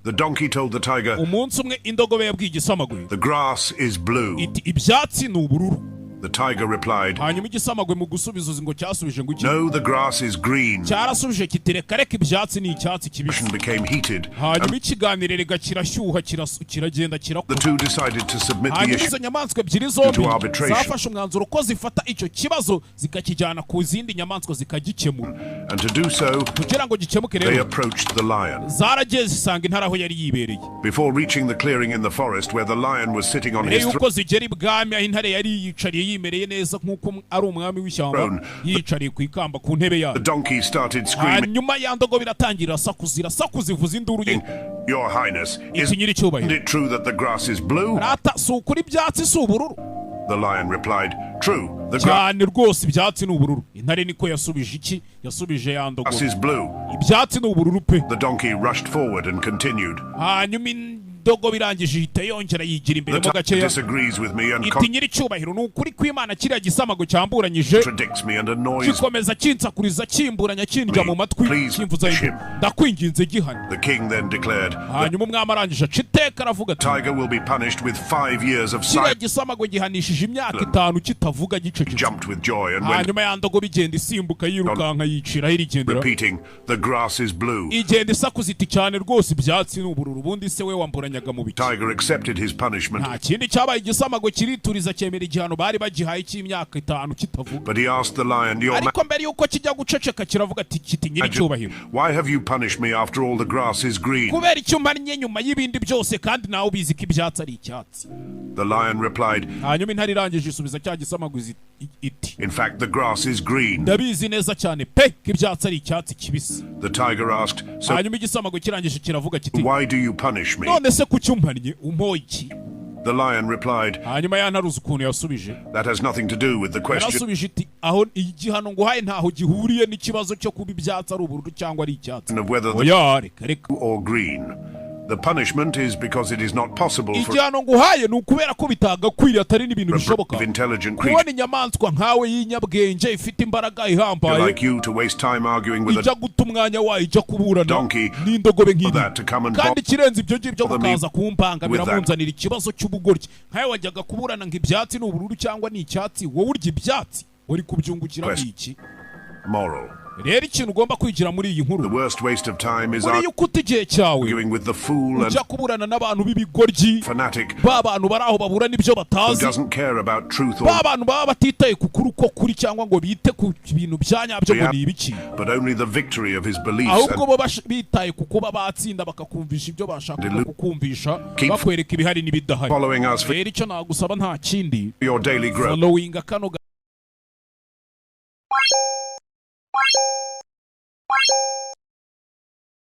The donkey told the tiger, umunsi umwe indogobe yabwiye igisamagwe, the grass is blue. iti ibyatsi ni ubururu. The tiger replied, hanyuma igisamagwe mu gusubiza ngo cyasubije ngo iki, no, the grass is green. cyarasubije kiti reka reka ibyatsi ni icyatsi kibisi. Became heated. hanyuma ikiganirerega kirashyuha kiragenda The kirakura. two decided to submit the hanyuma issue izo nyamaswa ebyiri zombi to arbitration. zafashe umwanzuro ko zifata icyo kibazo zikakijyana ku zindi nyamaswa zikagikemura. And to do so, kugira ngo gikemuke they rero approached the lion. zaragiye zisanga intare aho yari yibereye. Before reaching the clearing in the forest where the lion was sitting on mbere his yuko zigera ibwami aho intare yari yiyicariye yimereye neza nk'uko ari umwami w'ishyamba yiyicariye ku ikamba ku ntebe yayo. the donkey started screaming, hanyuma ya ndogobe iratangira irasakuza ivuza induru ye. Your Highness, iti nyiricyubahiro, it true that the grass is blue? rata si ukuri ibyatsi si ubururu? The lion replied, true, the grass cyane rwose ibyatsi ni ubururu. intare niko yasubije iki, yasubije ya ndogobe, is blue. ibyatsi ni ubururu pe. The donkey rushed forward and continued, hanyuma indogobe irangije ihita yongera yigira imbere the mo tiger gakeya, disagrees with me and iti nyiricyubahiro, ni ukuri kw'Imana kiriya gisamago cyamburanyije contradicts me and annoys gikomeza kinsakuriza kimburanya kinjya mu matwi Please, kimvuza ship. ndakwinginze gihane. The king then declared, hanyuma umwami arangije aca iteka aravuga ati tiger will be punished with 5 years of kiriya silence. gisamago gihanishije imyaka 5 kitavuga gicecetse. Jumped with joy and went hanyuma ya ndogobe igenda isimbuka yirukanka yiciraho irigendera, repeating, the grass is blue. igenda isakuza iti cyane rwose ibyatsi ni ubururu, ubundi se we wamburanyaga mu biki. Tiger accepted his punishment, nta kindi cyabaye, igisamago kirituriza cyemera igihano bari bagihaye cy'imyaka 5 kitavuga. but he asked the lion, your ariko mbere yuko kijya guceceka kiravuga ati kiti nyiricyubahiro, why have you punished me after all the grass is green? kubera icyo umannye nyuma y'ibindi byose kandi nawe ubizi ko ibyatsi ari icyatsi. The lion replied, hanyuma intare irangije isubiza cya gisamago iti in fact the grass is green. ndabizi neza cyane pe ko ibyatsi ari icyatsi kibisi. The tiger asked, so hanyuma igisamago kirangije kiravuga kiti why do you punish me? none se kuki umpannye umpoye iki? The lion replied, hanyuma yantaruzi ukuntu yasubije, that has nothing to do with the question yarasubije iti aho igihano nguhaye ntaho gihuriye n'ikibazo cyo kuba ibyatsi ari ubururu cyangwa ari icyatsi. of whether the oya reka reka, or green. The punishment is because it is not possible for igihano nguhaye ni ukubera ko bitagakwiriye atari n'ibintu bishoboka of intelligent kubona creatures inyamaswa nkawe y'inyabwenge ifite imbaraga ihambaye like you to waste time arguing with a ijya guta umwanya wayo ijya kuburana donkey n'indogobe for nk'iri, that to come and kandi ikirenze ibyo ngibyo bother me gukaza kumpanga with that. biramunzanira ikibazo cy'ubugoryi. nkawe wajyaga kuburana ngo ibyatsi ni ubururu cyangwa ni icyatsi, wowe urya ibyatsi wari kubyungukira iki? moral. rero ikintu ugomba kwigira muri iyi The nkuru, worst waste of time is muri yuko uta igihe cyawe arguing with the fool and ujya kuburana n'abantu b'ibigoryi, fanatic ba bantu bari aho babura n'ibyo who batazi, doesn't care about truth ba or bantu baba batitaye ku kuri uko kuri cyangwa ngo bite ku bintu bya nyabyo ngo ni ibiki, but only the victory of his beliefs ahubwo and bo bitaye ku kuba batsinda bakakumvisha ibyo bashakaga kukumvisha, Keep bakwereka ibihari n'ibidahari. following us for rero icyo nagusaba nta kindi, your daily growth. following kano